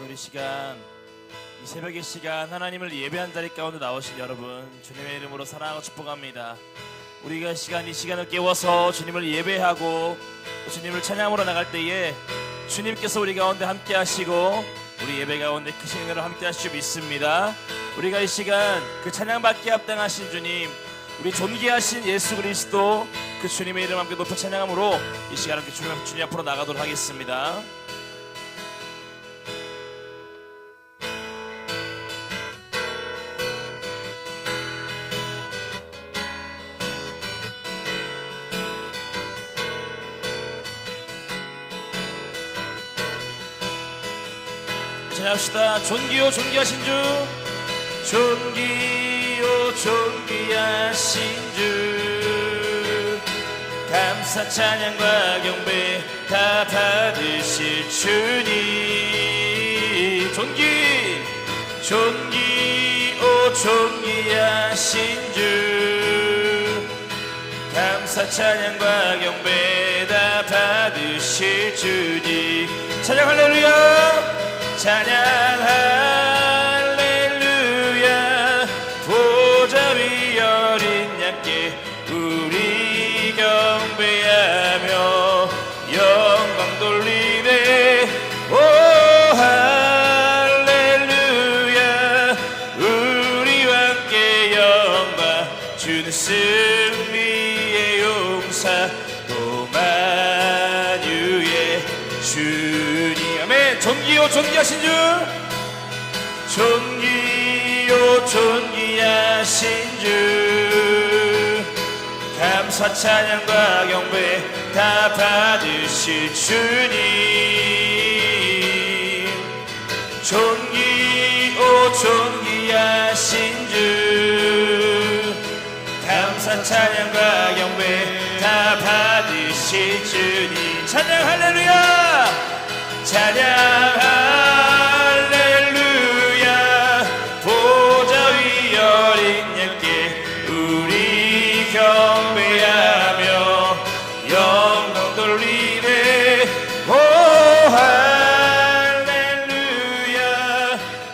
오늘 이 시간, 이 새벽의 시간 하나님을 예배한 자리 가운데 나오신 여러분 주님의 이름으로 사랑하고 축복합니다. 우리가 이 시간을 깨워서 주님을 예배하고 주님을 찬양하러 나갈 때에 주님께서 우리 가운데 함께 하시고 우리 예배 가운데 크신 은혜로 함께 하실 줄 믿습니다. 우리가 이 시간 그 찬양받기에 합당하신 주님, 우리 존귀하신 예수 그리스도 그 주님의 이름 함께 높여 찬양함으로 이 시간 함께 주님 앞으로 나가도록 하겠습니다. 찬양합시다. 존귀요 존귀하신 주, 존귀요 존귀하신 주, 감사 찬양과 경배 다 받으실 주님. 존귀요 존귀하신 주, 감사 찬양과 경배 다 받으실 주님. 찬양 할렐루야, 찬양 할렐루야. 보좌 위 어린 양께 우리 경배하며 영광 돌리네. 오 할렐루야. 우리와 함께 영광 주는 승리의 용사 또 만유의 주님. 아멘. 존귀요 존귀하신 주, 존귀요 존귀하신 주, 감사 찬양과 경배 다 받으실 주님. 존귀요 존귀하신 주, 감사 찬양과 경배 다 받으실 주님. 찬양 할렐루야, 찬양 할렐루야. 보좌 위 어린 양께 우리 경배하며 영광 돌리네. 오 할렐루야.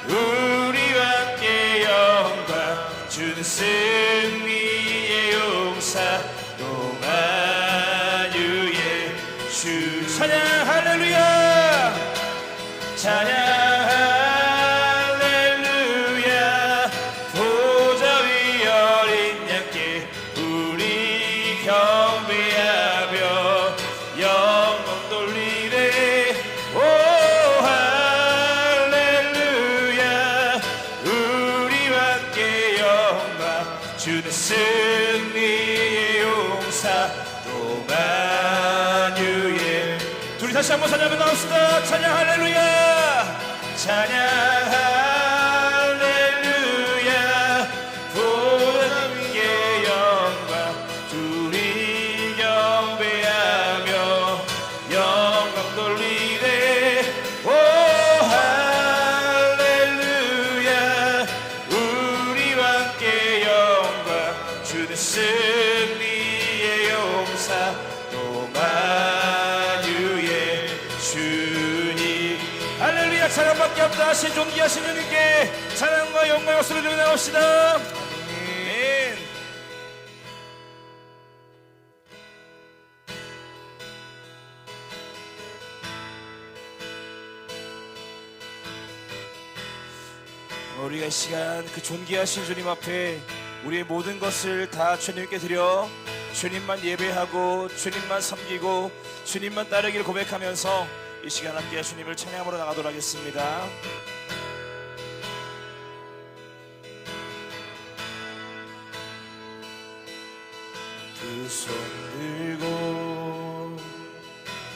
우리와 함께 영광 주는 승리의 용사 또 만유의 주. 찬양 할렐루야, 찬양 할렐루야. 보좌 위 어린 양께 우리 경배하며 영광 돌리네. 오 할렐루야. 우리와 함께 영광 주는 승리의 용사 또 만유의. 둘이 다시 한번 찬양해 나옵시다. 찬양 할렐루야, 찬양 할렐루야. 보좌 위에 영광 둘이 경배하며 영광 돌리네. 오 할렐루야. 우리와 함께 영광 주는 승리의 용사 또 만유의 주님. 할렐루야. 찬양밖에 없다 하신 존귀하신 주님께 찬양과 영광의 박수를 드려 나옵시다. 아멘. 우리가 이 시간 그 존귀하신 주님 앞에 우리의 모든 것을 다 주님께 드려 주님만 예배하고 주님만 섬기고 주님만 따르기를 고백하면서 이 시간 함께 주님을 찬양하러 나가도록 하겠습니다. 두 손 들고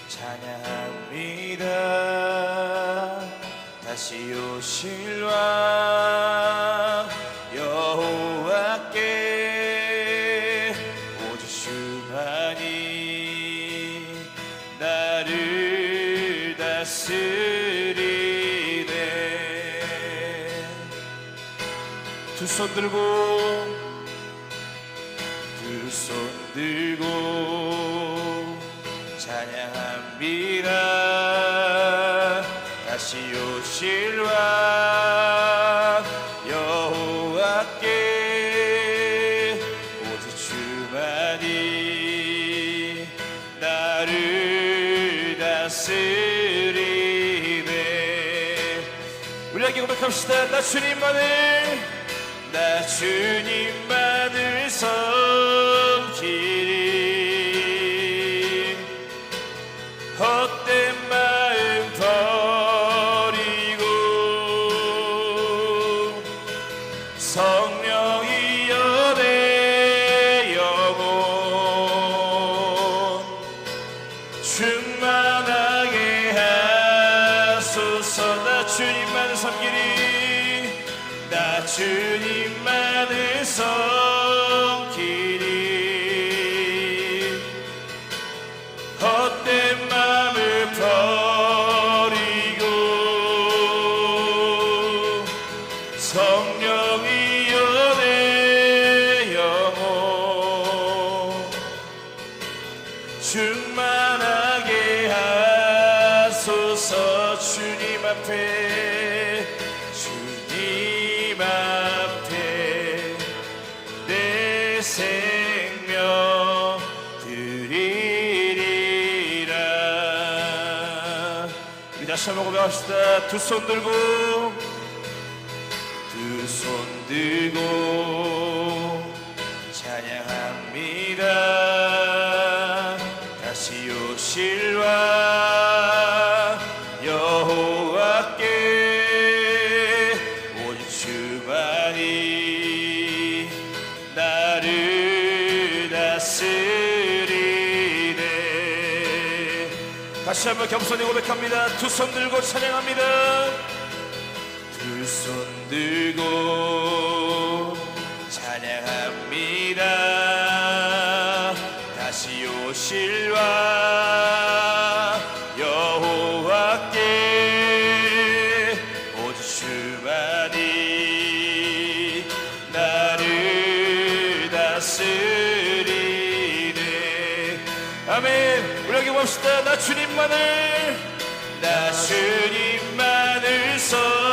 찬양합니다. 다시 오실 왕 여호와께 오직 주만이 나를 다스리네. 두 손 들고 찬양합니다. 다시 오실 오실 왕 여호와께 오직 주만이 나를 다스리네. 우리 함께 고백합시다. 나 주님만을 섬기리. 헛된 마음 버리고 성령이여 내 영혼 충만하게 하소서. 나 주님만을 섬기리. 나 주님만을 섬기리. 헛된 맘을 버리고 성령이여 내 영혼 충만하게 하소서. 주님 앞에 내 생명 드리리라. 우리 다시 한번 고백합시다. 두 손 들고 찬양합니다. 다시 오실 왕 여호와께 오직 주만이 나를 다스리네. 다시 한번 겸손히 고백합니다. 두 손 들고 찬양합니다. 두 손 들고 찬양합니다. 다시 오실 왕 여호와께 오직 주만이 나를 다스리네. 아멘. 우리 여기 봅시다. 나 주님만을 섬기리.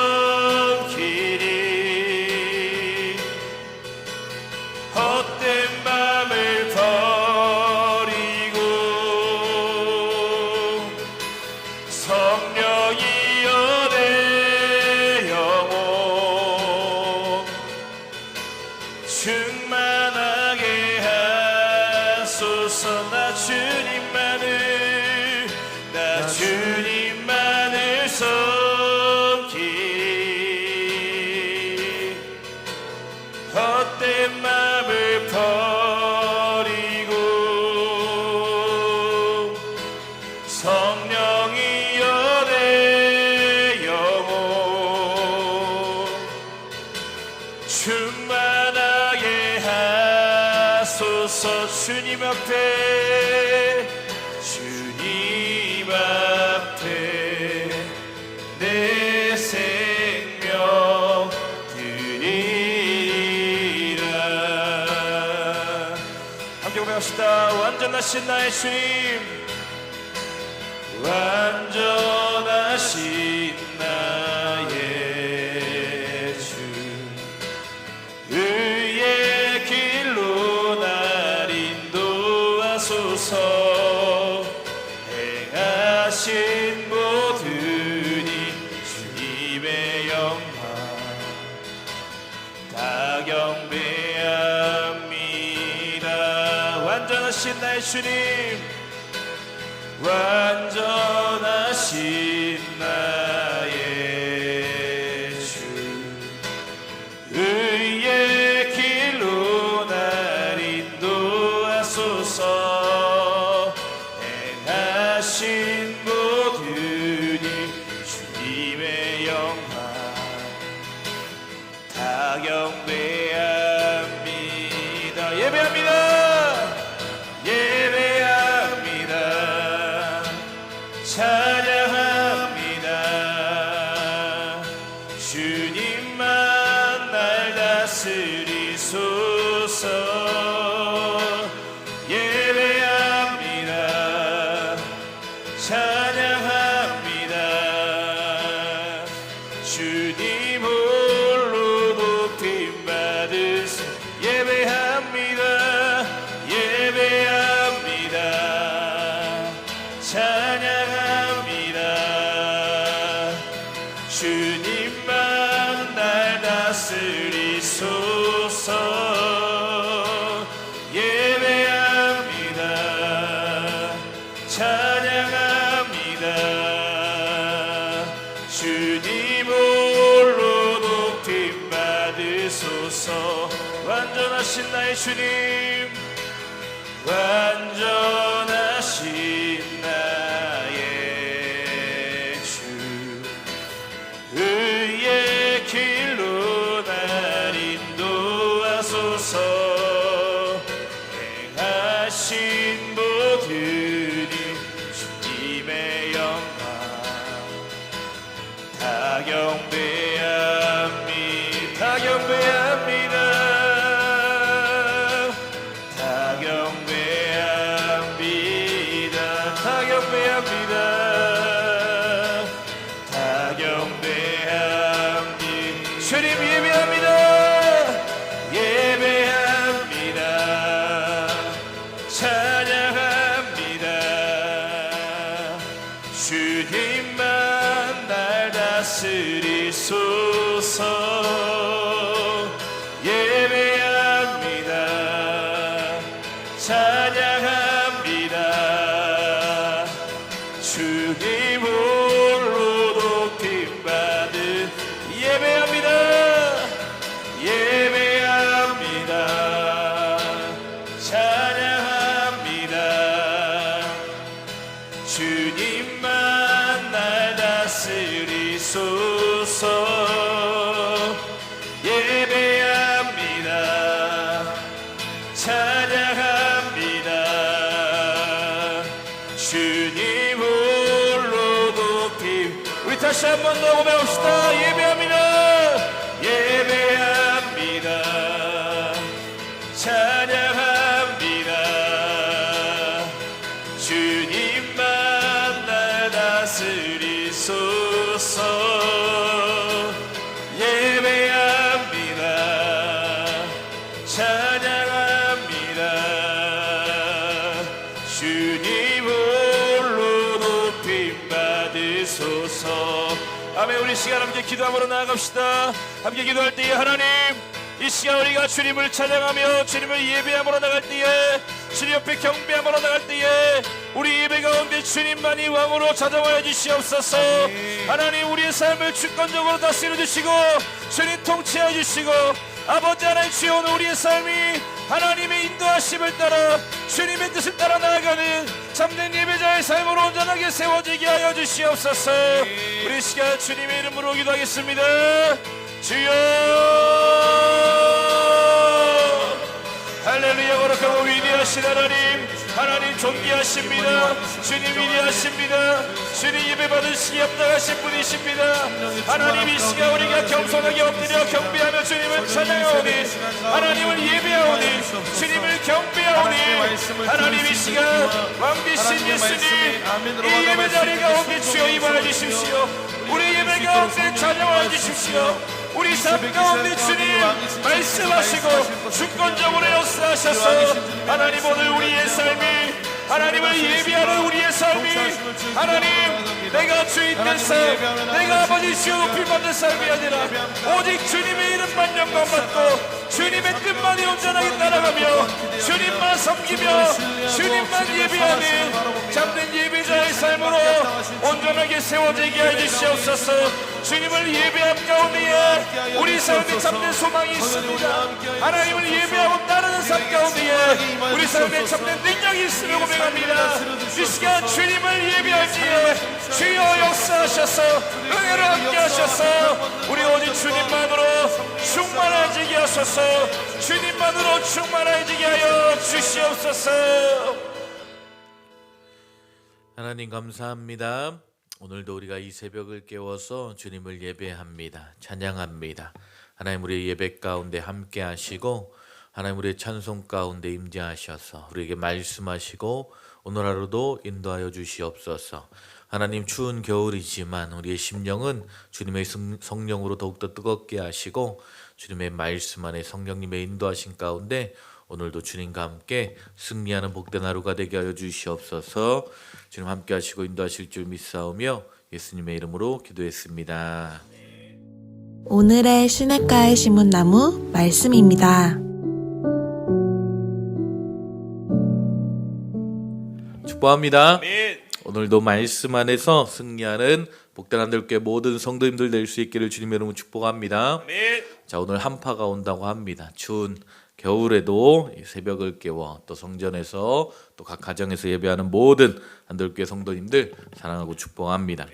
헛된 맘을 버리고 성령이여 내 영혼 충만하게 하소서. 나 주님만을 섬기리. 헛된 맘을 버리고 성령이여 내 영혼 충만하게 하소서. 주님 앞에 내 생명 드리리라. 함께 고백합시다. 완전하신 나의 주님, 완전하신 나의 주, 의의 길로 날 인도하소서. 행하신 모든 일 주님의 영광 다 경배합니다. 완전하신 나의 주님, 완전하신 나의 주, 의의 길로 날 인도하소서. 행하신 모든 일 주님의 영광 다 경배합니다. 예배합니다. 예배합니다. 주님 홀로 높임 받으소서. 완전하신 나의 주님, 완전하신 나의 주, 의의 길로 날 인도하소서. 행하신 모든 일 주님의 영광 다 경배합니다. 다 경배합니다. 다 경배합니다. 다 경배합니다. 다 경배합니다. 주님 예배합니다. 예배합니다. 찬양합니다. 주님만 날 다스리소서. 예배합니다. 찬양합니다. 주님 홀로 높임 받은 예배합니다. 예배합니다. 찬양합니다. 주님만 날 다스리소서. 예배합니다. 찬양합니다. 주님 홀로 높임. 우리 다시 한 번 더 고백합시다. 예배합니다. 예배합니다. 찬양합니다. 주님만 날 다스리소서. 예배합니다. 찬양합니다. 주님 홀로 높임 받으소서. 아멘. 우리 시간 함께 기도함으로 나아갑시다. 함께 기도할 때에 하나님, 이 시간 우리가 주님을 찬양하며 주님을 예배함으로 나갈 때에, 주님 옆에 경배함으로 나갈 때에 우리 예배 가운데 주님만이 왕으로 찾아와야 주시옵소서. 하나님, 우리의 삶을 주권적으로 다스려 주시고 주님 통치해 주시고, 아버지 하나님 주여, 오늘 우리의 삶이 하나님의 인도하심을 따라 주님의 뜻을 따라 나아가는 참된 예배자의 삶으로 온전하게 세워지게 하여 주시옵소서. 우리 시간 주님의 이름으로 기도하겠습니다. 주여, 할렐루야. 거룩하고 위대하신 하나님, 하나님 존귀하십니다. 주님 위대하십니다. 주님 예배 받으시기 합당하신 분이십니다. 하나님, 이 시간 우리가 겸손하게 엎드려 경배하며 주님을 찬양하오니, 하나님을 예배하오니, 주님을 경배하오니, 하나님 이 시간 왕비신 예수님, 이 예배 자리 가운데 주여 임하여 주십시오. 우리 예배 가운데 찬양하여 주십시오. 우리 삶 가운데 주님 말씀하시고 주권적으로 역사하셔서, 하나님 오늘 우리의 삶이, 하나님을 예배하는 우리의 삶이, 하나님 내가 주인 된 삶, 내가 아버지 주여 높임 받는 삶이 아니라 오직 주님의 이름만 영광받고 주님의 뜻만이 온전하게 따라가며 주님만 섬기며 주님만 예배하는 참된 예배자의 삶으로 온전하게 세워지게 해주시옵소서. 주님을 예배함 가운데에 우리 삶에 참된 소망이 있습니다. 하나님을 예배하고 따르는 삶 가운데에 우리 삶에 참된 능력이 있음을 고백합니다. 이 시간 주님을 예배할 때에 주여 역사하셔서 은혜를 함께 하셔서 우리 오직 주님만으로 충만해지게 하소서. 주님만으로 충만해지게 하여 주시옵소서. 하나님 감사합니다. 오늘도 우리가 이 새벽을 깨워서 주님을 예배합니다. 찬양합니다. 하나님, 우리의 예배 가운데 함께 하시고 하나님, 우리의 찬송 가운데 임재하셔서 우리에게 말씀하시고 오늘 하루도 인도하여 주시옵소서. 하나님, 추운 겨울이지만 우리의 심령은 주님의 성령으로 더욱더 뜨겁게 하시고 주님의 말씀 안에 성령님의 인도하신 가운데 오늘도 주님과 함께 승리하는 복된 하루가 되게 하여 주시옵소서. 주님 함께 하시고 인도하실 줄 믿사오며 예수님의 이름으로 기도했습니다. 오늘의 시냇가에 심은 나무 말씀입니다. 축복합니다. 아멘. 오늘도 말씀 안에서 승리하는 복된 한들교회 모든 성도님들 될 수 있기를 주님의 이름으로 축복합니다. 아멘. 자, 오늘 한파가 온다고 합니다. 추운 겨울에도 이 새벽을 깨워 또 성전에서 또 각 가정에서 예배하는 모든 한들교회 성도님들 사랑하고 축복합니다.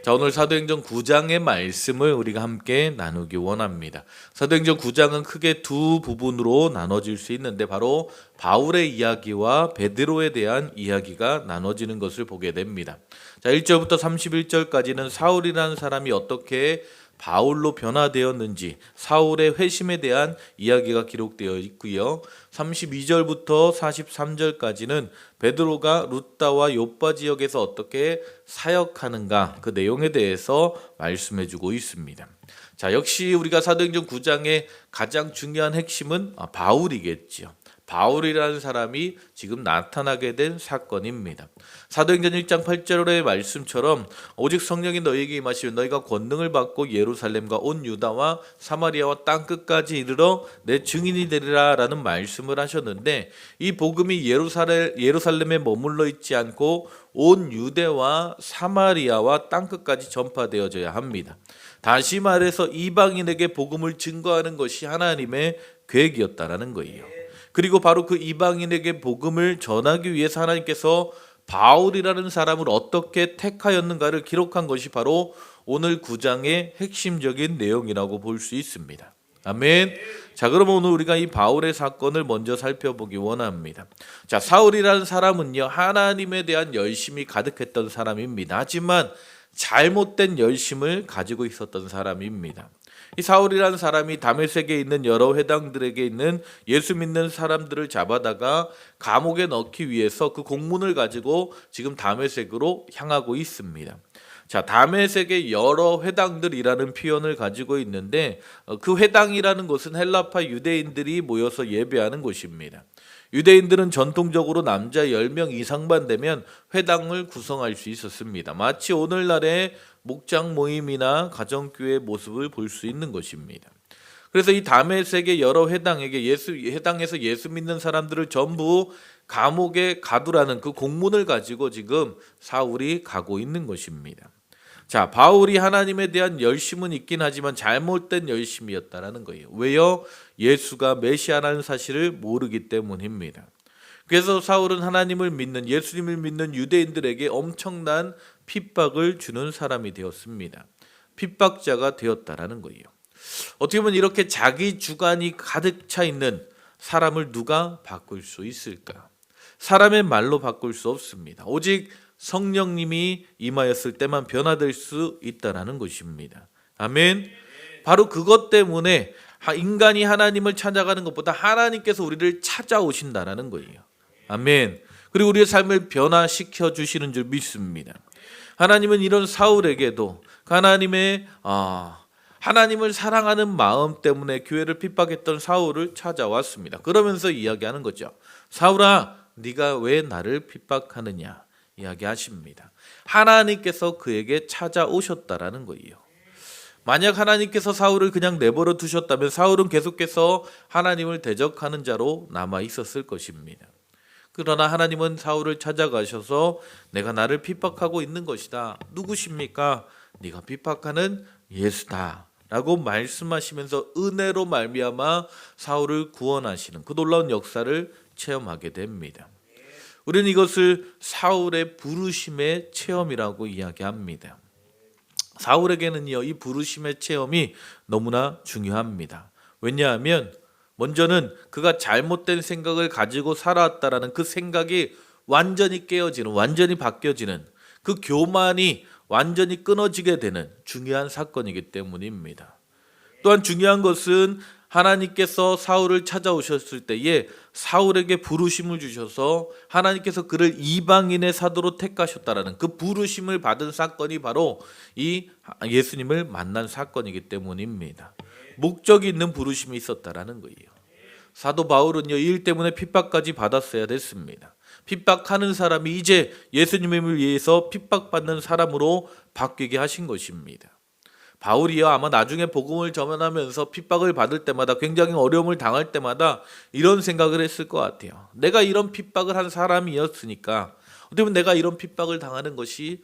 자, 오늘 사도행전 9장의 말씀을 우리가 함께 나누기 원합니다. 사도행전 9장은 크게 두 부분으로 나눠질 수 있는데 바로 바울의 이야기와 베드로에 대한 이야기가 나눠지는 것을 보게 됩니다. 자, 1절부터 31절까지는 사울이라는 사람이 어떻게 바울로 변화되었는지 사울의 회심에 대한 이야기가 기록되어 있고요. 32절부터 43절까지는 베드로가 루다와 요빠 지역에서 어떻게 사역하는가 그 내용에 대해서 말씀해주고 있습니다. 자, 역시 우리가 사도행전 9장의 가장 중요한 핵심은 바울이겠죠. 바울이라는 사람이 지금 나타나게 된 사건입니다. 사도행전 1장 8절의 말씀처럼 오직 성령이 너희에게 임하시면 너희가 권능을 받고 예루살렘과 온 유다와 사마리아와 땅끝까지 이르러 내 증인이 되리라 라는 말씀을 하셨는데 이 복음이 예루살렘에 머물러 있지 않고 온 유대와 사마리아와 땅끝까지 전파되어져야 합니다. 다시 말해서 이방인에게 복음을 증거하는 것이 하나님의 계획이었다라는 거예요. 그리고 바로 그 이방인에게 복음을 전하기 위해서 하나님께서 바울이라는 사람을 어떻게 택하였는가를 기록한 것이 바로 오늘 9장의 핵심적인 내용이라고 볼 수 있습니다. 아멘. 자, 그럼 오늘 우리가 이 바울의 사건을 먼저 살펴보기 원합니다. 자, 사울이라는 사람은요, 하나님에 대한 열심이 가득했던 사람입니다. 하지만 잘못된 열심을 가지고 있었던 사람입니다. 이 사울이라는 사람이 다메섹에 있는 여러 회당들에게 있는 예수 믿는 사람들을 잡아다가 감옥에 넣기 위해서 그 공문을 가지고 지금 다메섹으로 향하고 있습니다. 자, 다메섹의 여러 회당들이라는 표현을 가지고 있는데 그 회당이라는 곳은 헬라파 유대인들이 모여서 예배하는 곳입니다. 유대인들은 전통적으로 남자 10명 이상만 되면 회당을 구성할 수 있었습니다. 마치 오늘날의 목장 모임이나 가정교회 모습을 볼 수 있는 것입니다. 그래서 이 다메섹의 여러 회당에서 예수 믿는 사람들을 전부 감옥에 가두라는 그 공문을 가지고 지금 사울이 가고 있는 것입니다. 자, 바울이 하나님에 대한 열심은 있긴 하지만 잘못된 열심이었다라는 거예요. 왜요? 예수가 메시아라는 사실을 모르기 때문입니다. 그래서 사울은 하나님을 믿는 예수님을 믿는 유대인들에게 엄청난 핍박을 주는 사람이 되었습니다. 핍박자가 되었다라는 거예요. 어떻게 보면 이렇게 자기 주관이 가득 차 있는 사람을 누가 바꿀 수 있을까? 사람의 말로 바꿀 수 없습니다. 오직 성령님이 임하였을 때만 변화될 수 있다라는 것입니다. 아멘. 바로 그것 때문에 인간이 하나님을 찾아가는 것보다 하나님께서 우리를 찾아오신다라는 거예요. 아멘. 그리고 우리의 삶을 변화시켜 주시는 줄 믿습니다. 하나님은 이런 사울에게도 하나님을 사랑하는 마음 때문에 교회를 핍박했던 사울을 찾아왔습니다. 그러면서 이야기하는 거죠. 사울아, 네가 왜 나를 핍박하느냐 이야기하십니다. 하나님께서 그에게 찾아오셨다라는 거예요. 만약 하나님께서 사울을 그냥 내버려 두셨다면 사울은 계속해서 하나님을 대적하는 자로 남아 있었을 것입니다. 그러나 하나님은 사울을 찾아가셔서 내가 나를 핍박하고 있는 것이다. 누구십니까? 네가 핍박하는 예수다 라고 말씀하시면서 은혜로 말미암아 사울을 구원하시는 그 놀라운 역사를 체험하게 됩니다. 우리는 이것을 사울의 부르심의 체험이라고 이야기합니다. 사울에게는요, 이 부르심의 체험이 너무나 중요합니다. 왜냐하면 먼저는 그가 잘못된 생각을 가지고 살아왔다라는 그 생각이 완전히 깨어지는, 완전히 바뀌어지는 그 교만이 완전히 끊어지게 되는 중요한 사건이기 때문입니다. 또한 중요한 것은 하나님께서 사울을 찾아오셨을 때에 사울에게 부르심을 주셔서 하나님께서 그를 이방인의 사도로 택하셨다라는 그 부르심을 받은 사건이 바로 이 예수님을 만난 사건이기 때문입니다. 목적이 있는 부르심이 있었다라는 거예요. 사도 바울은요, 이 일 때문에 핍박까지 받았어야 됐습니다. 핍박하는 사람이 이제 예수님을 위해서 핍박받는 사람으로 바뀌게 하신 것입니다. 바울이요, 아마 나중에 복음을 전하면서 핍박을 받을 때마다, 굉장히 어려움을 당할 때마다 이런 생각을 했을 것 같아요. 내가 이런 핍박을 한 사람이었으니까 어떻게 보면 내가 이런 핍박을 당하는 것이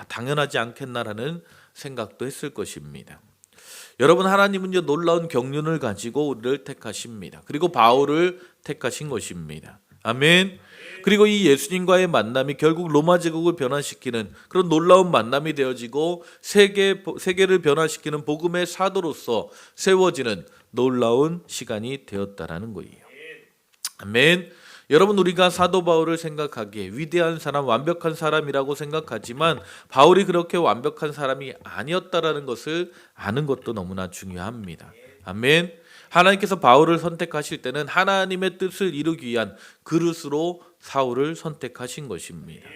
당연하지 않겠나라는 생각도 했을 것입니다. 여러분, 하나님은요 놀라운 경륜을 가지고 우리를 택하십니다. 그리고 바울을 택하신 것입니다. 아멘. 그리고 이 예수님과의 만남이 결국 로마 제국을 변화시키는 그런 놀라운 만남이 되어지고 세계를 변화시키는 복음의 사도로서 세워지는 놀라운 시간이 되었다라는 거예요. 아멘. 여러분, 우리가 사도 바울을 생각하기에 위대한 사람, 완벽한 사람이라고 생각하지만 바울이 그렇게 완벽한 사람이 아니었다라는 것을 아는 것도 너무나 중요합니다. 아멘. 하나님께서 바울을 선택하실 때는 하나님의 뜻을 이루기 위한 그릇으로 사울을 선택하신 것입니다.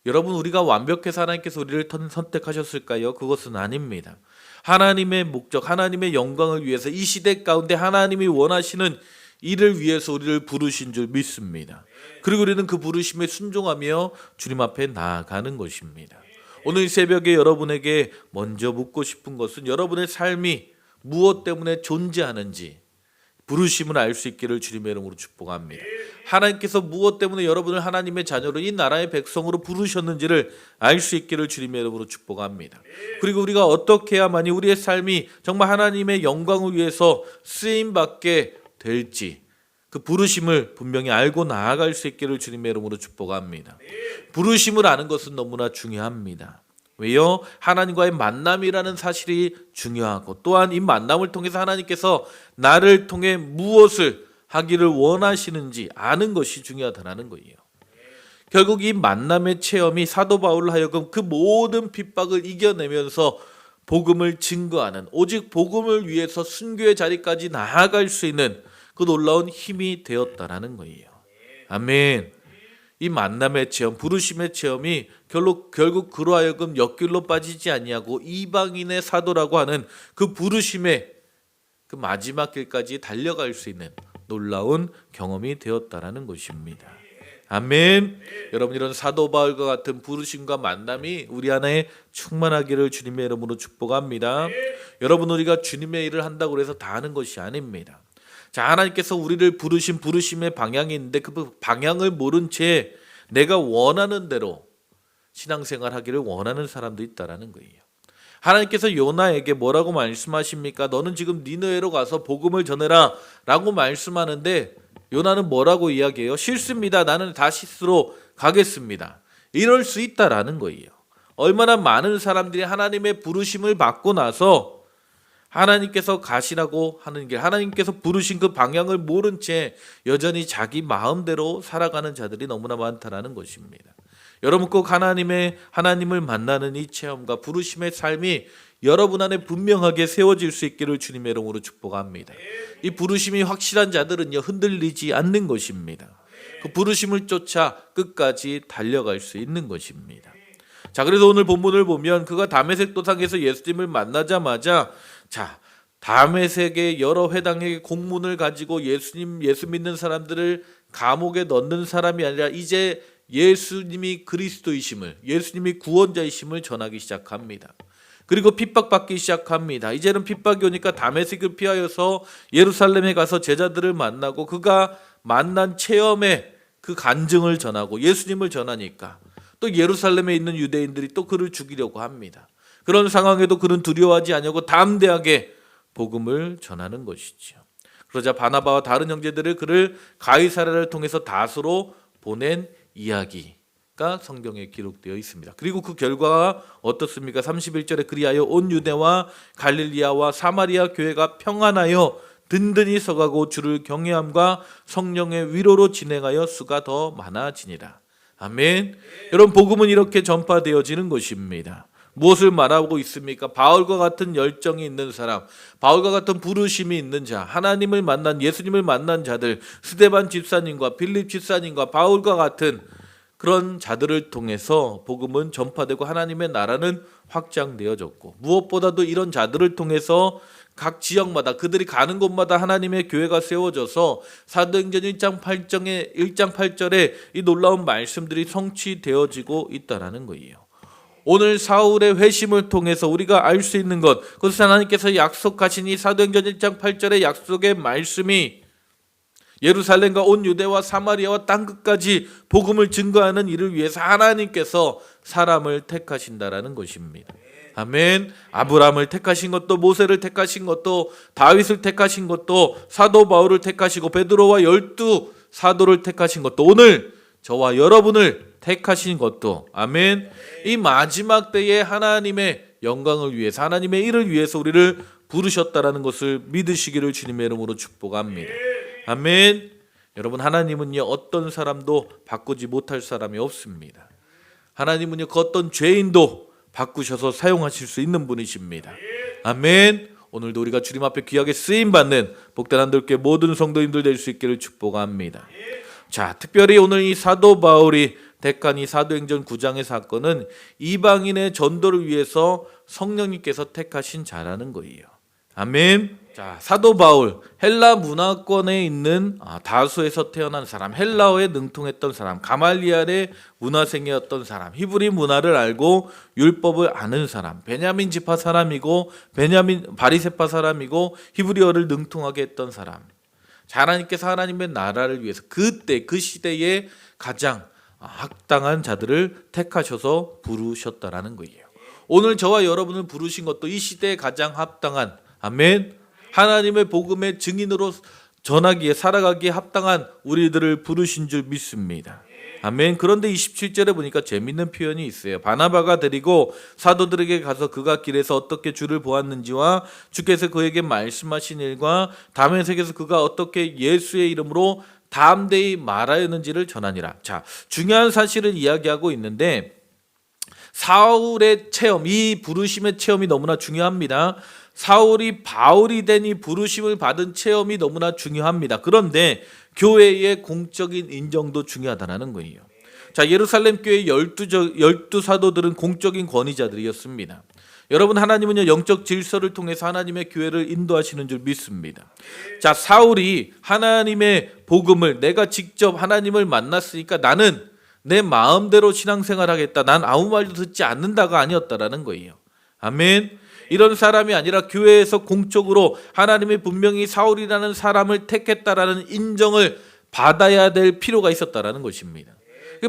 여러분, 우리가 완벽해서 하나님께서 우리를 선택하셨을까요? 그것은 아닙니다. 하나님의 목적, 하나님의 영광을 위해서 이 시대 가운데 하나님이 원하시는 이를 위해서 우리를 부르신 줄 믿습니다. 그리고 우리는 그 부르심에 순종하며 주님 앞에 나아가는 것입니다. 오늘 새벽에 여러분에게 먼저 묻고 싶은 것은 여러분의 삶이 무엇 때문에 존재하는지 부르심을 알 수 있기를 주님의 이름으로 축복합니다. 하나님께서 무엇 때문에 여러분을 하나님의 자녀로 이 나라의 백성으로 부르셨는지를 알 수 있기를 주님의 이름으로 축복합니다. 그리고 우리가 어떻게 해야만이 우리의 삶이 정말 하나님의 영광을 위해서 쓰임받게 될지 그 부르심을 분명히 알고 나아갈 수 있기를 주님의 이름으로 축복합니다. 부르심을 아는 것은 너무나 중요합니다. 왜요? 하나님과의 만남이라는 사실이 중요하고 또한 이 만남을 통해서 하나님께서 나를 통해 무엇을 하기를 원하시는지 아는 것이 중요하다는 거예요. 결국 이 만남의 체험이 사도 바울로 하여금 그 모든 핍박을 이겨내면서 복음을 증거하는, 오직 복음을 위해서 순교의 자리까지 나아갈 수 있는 그 놀라운 힘이 되었다라는 거예요. 아멘. 이 만남의 체험, 부르심의 체험이 결국 그로 하여금 역길로 빠지지 아니하고 이방인의 사도라고 하는 그 부르심의 그 마지막 길까지 달려갈 수 있는 놀라운 경험이 되었다라는 것입니다. 아멘. 여러분, 이런 사도 바울과 같은 부르심과 만남이 우리 안에 충만하기를 주님의 이름으로 축복합니다. 여러분, 우리가 주님의 일을 한다고 해서 다 하는 것이 아닙니다. 자, 하나님께서 우리를 부르신 부르심의 방향이 있는데 그 방향을 모른 채 내가 원하는 대로 신앙생활 하기를 원하는 사람도 있다라는 거예요. 하나님께서 요나에게 뭐라고 말씀하십니까? 너는 지금 니느웨로 가서 복음을 전해라 라고 말씀하는데 요나는 뭐라고 이야기해요? 싫습니다. 나는 다시스로 가겠습니다. 이럴 수 있다라는 거예요. 얼마나 많은 사람들이 하나님의 부르심을 받고 나서 하나님께서 가시라고 하는 길, 하나님께서 부르신 그 방향을 모른 채 여전히 자기 마음대로 살아가는 자들이 너무나 많다라는 것입니다. 여러분, 꼭 하나님을 만나는 이 체험과 부르심의 삶이 여러분 안에 분명하게 세워질 수 있기를 주님의 이름으로 축복합니다. 이 부르심이 확실한 자들은요 흔들리지 않는 것입니다. 그 부르심을 쫓아 끝까지 달려갈 수 있는 것입니다. 자, 그래서 오늘 본문을 보면 그가 다메섹 도상에서 예수님을 만나자마자 다메섹의 여러 회당의 공문을 가지고 예수 믿는 사람들을 감옥에 넣는 사람이 아니라 이제 예수님이 그리스도이심을, 예수님이 구원자이심을 전하기 시작합니다. 그리고 핍박받기 시작합니다. 이제는 핍박이 오니까 다메섹을 피하여서 예루살렘에 가서 제자들을 만나고 그가 만난 체험의 그 간증을 전하고 예수님을 전하니까 또 예루살렘에 있는 유대인들이 또 그를 죽이려고 합니다. 그런 상황에도 그는 두려워하지 아니하고 담대하게 복음을 전하는 것이죠. 그러자 바나바와 다른 형제들을 그를 가이사랴를 통해서 다소로 보낸 이야기가 성경에 기록되어 있습니다. 그리고 그 결과가 어떻습니까? 31절에 그리하여 온 유대와 갈릴리아와 사마리아 교회가 평안하여 든든히 서가고 주를 경외함과 성령의 위로로 진행하여 수가 더 많아지니라. 아멘. 여러분, 복음은 이렇게 전파되어지는 것입니다. 무엇을 말하고 있습니까? 바울과 같은 열정이 있는 사람, 바울과 같은 부르심이 있는 자, 하나님을 만난, 예수님을 만난 자들, 스데반 집사님과 빌립 집사님과 바울과 같은 그런 자들을 통해서 복음은 전파되고 하나님의 나라는 확장되어졌고, 무엇보다도 이런 자들을 통해서 각 지역마다 그들이 가는 곳마다 하나님의 교회가 세워져서 사도행전 1장 8절에 이 놀라운 말씀들이 성취되어지고 있다는 거예요. 오늘 사울의 회심을 통해서 우리가 알 수 있는 것, 그것은 하나님께서 약속하신 이 사도행전 1장 8절의 약속의 말씀이 예루살렘과 온 유대와 사마리아와 땅끝까지 복음을 증거하는 일을 위해서 하나님께서 사람을 택하신다라는 것입니다. 아멘. 아브라함을 택하신 것도, 모세를 택하신 것도, 다윗을 택하신 것도, 사도 바울을 택하시고 베드로와 12 사도를 택하신 것도, 오늘 저와 여러분을 택하신 것도, 아멘. 이 마지막 때에 하나님의 영광을 위해서, 하나님의 일을 위해서 우리를 부르셨다라는 것을 믿으시기를 주님의 이름으로 축복합니다. 아멘. 여러분, 하나님은요 어떤 사람도 바꾸지 못할 사람이 없습니다. 하나님은요 그 어떤 죄인도 바꾸셔서 사용하실 수 있는 분이십니다. 아멘. 오늘도 우리가 주님 앞에 귀하게 쓰임받는 복된 한들께 모든 성도님들 될 수 있기를 축복합니다. 자, 특별히 오늘 이 사도 바울이 택한 이 사도행전 9장의 사건은 이방인의 전도를 위해서 성령님께서 택하신 자라는 거예요. 아멘. 자, 사도 바울, 헬라 문화권에 있는 다수에서 태어난 사람, 헬라어에 능통했던 사람, 가말리알의 문화생이었던 사람, 히브리 문화를 알고 율법을 아는 사람, 베냐민 지파 사람이고 바리새파 사람이고 히브리어를 능통하게 했던 사람. 하나님께서 하나님의 나라를 위해서 그때 그 시대에 가장 합당한 자들을 택하셔서 부르셨다라는 거예요. 오늘 저와 여러분을 부르신 것도 이 시대에 가장 합당한, 아멘, 하나님의 복음의 증인으로 전하기에 살아가기에 합당한 우리들을 부르신 줄 믿습니다. 아멘. 그런데 27절에 보니까 재밌는 표현이 있어요. 바나바가 데리고 사도들에게 가서 그가 길에서 어떻게 주를 보았는지와 주께서 그에게 말씀하신 일과 다메섹에서 그가 어떻게 예수의 이름으로 담대히 말하였는지를 전하니라. 자, 중요한 사실을 이야기하고 있는데 사울의 체험, 이 부르심의 체험이 너무나 중요합니다. 사울이 바울이 된 이 부르심을 받은 체험이 너무나 중요합니다. 그런데 교회의 공적인 인정도 중요하다는 거예요. 자, 예루살렘 교회 12 사도들은 공적인 권위자들이었습니다. 여러분, 하나님은요 영적 질서를 통해서 하나님의 교회를 인도하시는 줄 믿습니다. 자, 사울이 하나님의 복음을, 내가 직접 하나님을 만났으니까 나는 내 마음대로 신앙생활 하겠다, 난 아무 말도 듣지 않는다가 아니었다라는 거예요. 아멘. 이런 사람이 아니라 교회에서 공적으로 하나님이 분명히 사울이라는 사람을 택했다라는 인정을 받아야 될 필요가 있었다라는 것입니다.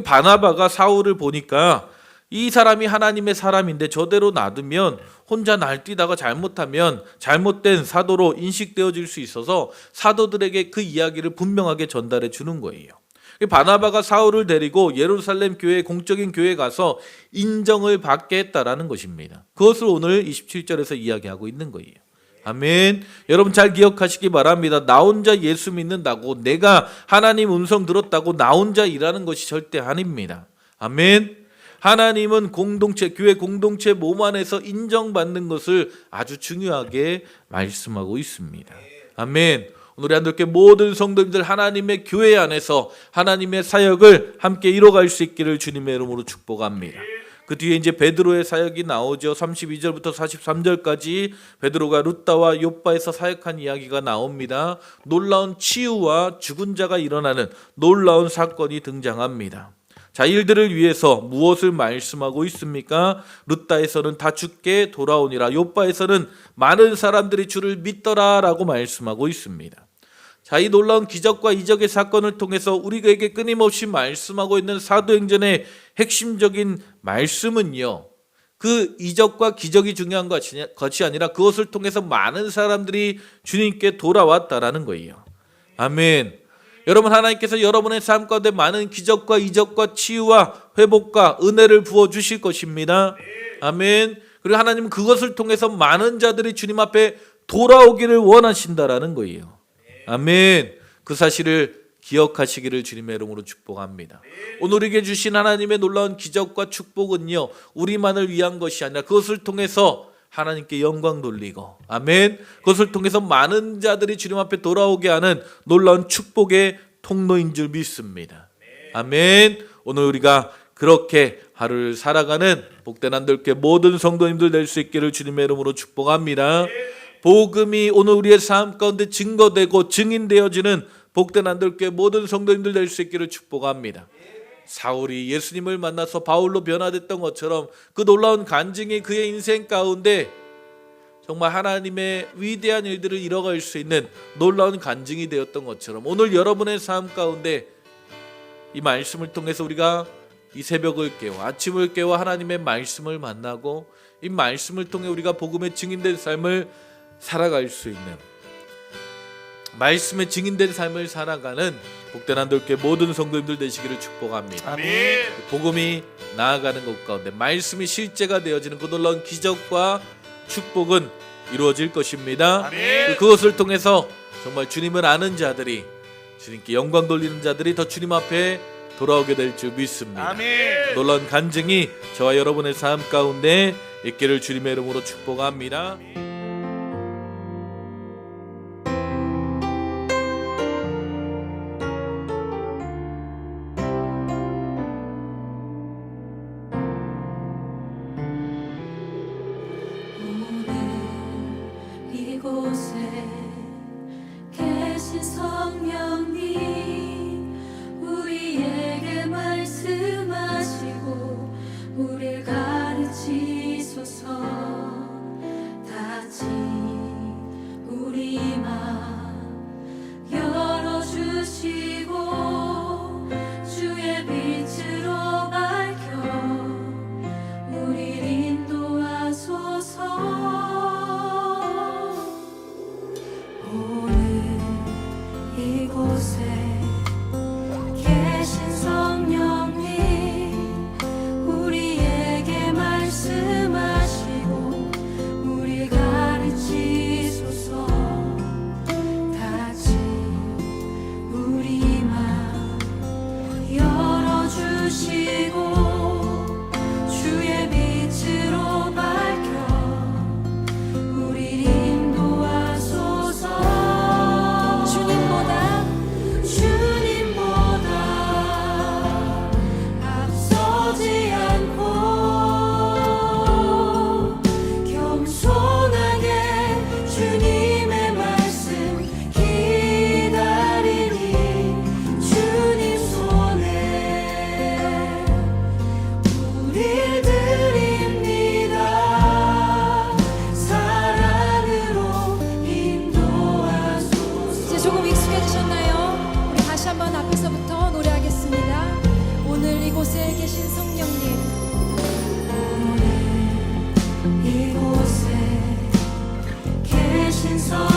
바나바가 사울을 보니까 이 사람이 하나님의 사람인데 저대로 놔두면 혼자 날뛰다가 잘못하면 잘못된 사도로 인식되어질 수 있어서 사도들에게 그 이야기를 분명하게 전달해 주는 거예요. 바나바가 사울을 데리고 예루살렘 교회, 공적인 교회에 가서 인정을 받게 했다라는 것입니다. 그것을 오늘 27절에서 이야기하고 있는 거예요. 아멘. 여러분 잘 기억하시기 바랍니다. 나 혼자 예수 믿는다고, 내가 하나님 음성 들었다고 나 혼자 일하는 것이 절대 아닙니다. 아멘. 하나님은 공동체, 교회 공동체 몸 안에서 인정받는 것을 아주 중요하게 말씀하고 있습니다. 아멘. 오늘 한들께 모든 성도님들 하나님의 교회 안에서 하나님의 사역을 함께 이뤄갈 수 있기를 주님의 이름으로 축복합니다. 그 뒤에 이제 베드로의 사역이 나오죠. 32절부터 43절까지 베드로가 룻다와 욥바에서 사역한 이야기가 나옵니다. 놀라운 치유와 죽은 자가 일어나는 놀라운 사건이 등장합니다. 자, 일들을 위해서 무엇을 말씀하고 있습니까? 룻다에서는 다 죽게 돌아오니라, 욥바에서는 많은 사람들이 주를 믿더라라고 말씀하고 있습니다. 자, 이 놀라운 기적과 이적의 사건을 통해서 우리에게 끊임없이 말씀하고 있는 사도행전의 핵심적인 말씀은요, 그 이적과 기적이 중요한 것이 아니라 그것을 통해서 많은 사람들이 주님께 돌아왔다라는 거예요. 아멘. 여러분, 하나님께서 여러분의 삶 가운데 많은 기적과 이적과 치유와 회복과 은혜를 부어주실 것입니다. 아멘. 그리고 하나님은 그것을 통해서 많은 자들이 주님 앞에 돌아오기를 원하신다라는 거예요. 아멘. 그 사실을 기억하시기를 주님의 이름으로 축복합니다. 오늘 우리에게 주신 하나님의 놀라운 기적과 축복은요, 우리만을 위한 것이 아니라 그것을 통해서 하나님께 영광 돌리고, 아멘, 그것을 통해서 많은 자들이 주님 앞에 돌아오게 하는 놀라운 축복의 통로인 줄 믿습니다. 아멘. 오늘 우리가 그렇게 하루를 살아가는 복된 한들께 모든 성도님들 될 수 있기를 주님의 이름으로 축복합니다. 복음이 오늘 우리의 삶 가운데 증거되고 증인되어지는 복된 한들께 모든 성도님들 될 수 있기를 축복합니다. 사울이 예수님을 만나서 바울로 변화됐던 것처럼 그 놀라운 간증이 그의 인생 가운데 정말 하나님의 위대한 일들을 이뤄갈 수 있는 놀라운 간증이 되었던 것처럼 오늘 여러분의 삶 가운데 이 말씀을 통해서 우리가 이 새벽을 깨워 아침을 깨워 하나님의 말씀을 만나고 이 말씀을 통해 우리가 복음의 증인된 삶을 살아갈 수 있는 말씀의 증인된 삶을 살아가는 복된 한돌교회 모든 성도님들 되시기를 축복합니다. 아멘. 복음이 나아가는 것 가운데 말씀이 실제가 되어지는 그 놀라운 기적과 축복은 이루어질 것입니다. 아멘. 그것을 통해서 정말 주님을 아는 자들이 주님께 영광 돌리는 자들이 더 주님 앞에 돌아오게 될 줄 믿습니다. 아멘. 놀라운 간증이 저와 여러분의 삶 가운데 있기를 주님의 이름으로 축복합니다. 이곳에 계신 성령님 우리에게 말씀하시고 우리를 가르치소서. 닫힌 우리 맘 열어주시고 주의 빛으로 밝혀 우리를 인도하소서. 이곳에 계신 성령님 우리에게 말씀하시고 우리 가르치소서. 닫힌 우리 맘 열어주시고 주의 빛으로 밝혀 우리 인도하소서. 앞서지 않고 겸손하게 주님의 말씀 기다리니 주님 손에 우릴 드립니다. 사랑으로 인도하소서. 이제 조금 익숙해지셨나요? 우리 다시 한번 앞에서부터 노래하겠습니다. 오늘 이곳에 계신 성령님 이곳에 계신 성